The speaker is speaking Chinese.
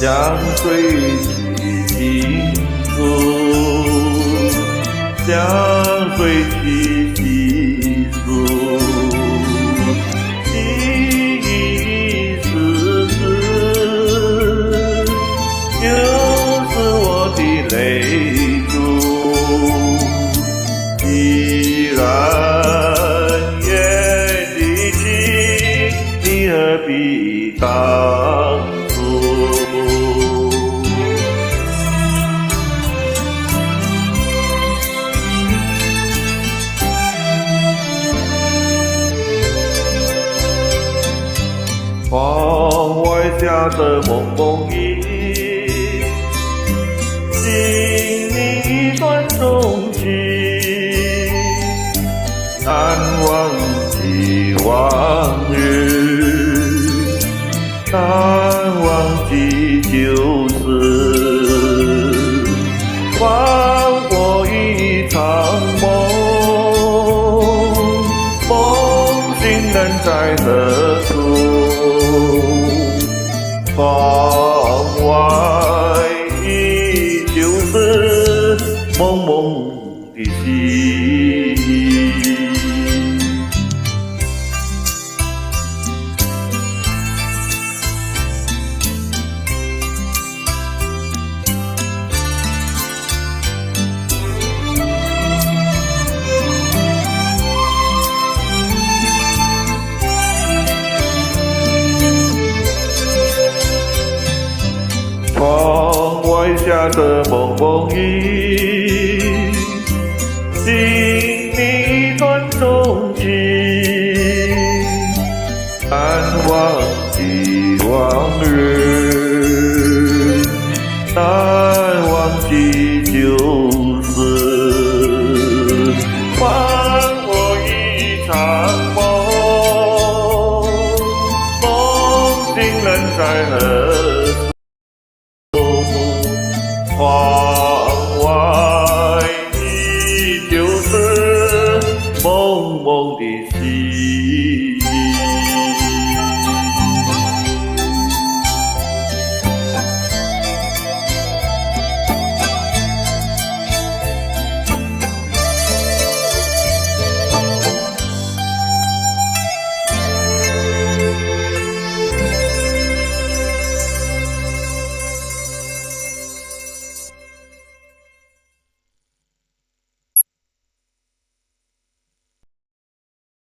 相随其心处，相随其心处，一丝丝就是我的泪珠。既然愿的情，你何必当初？窗外下的蒙蒙雨，经历一段衷情，难忘记往日，难忘记旧事，放过一场梦，梦醒人在何处？窗外依旧是蒙蒙的心。窗外下的蒙蒙雨，经历一段衷情，难忘记往日，难忘记旧事，换我一场梦，梦醒人在何处？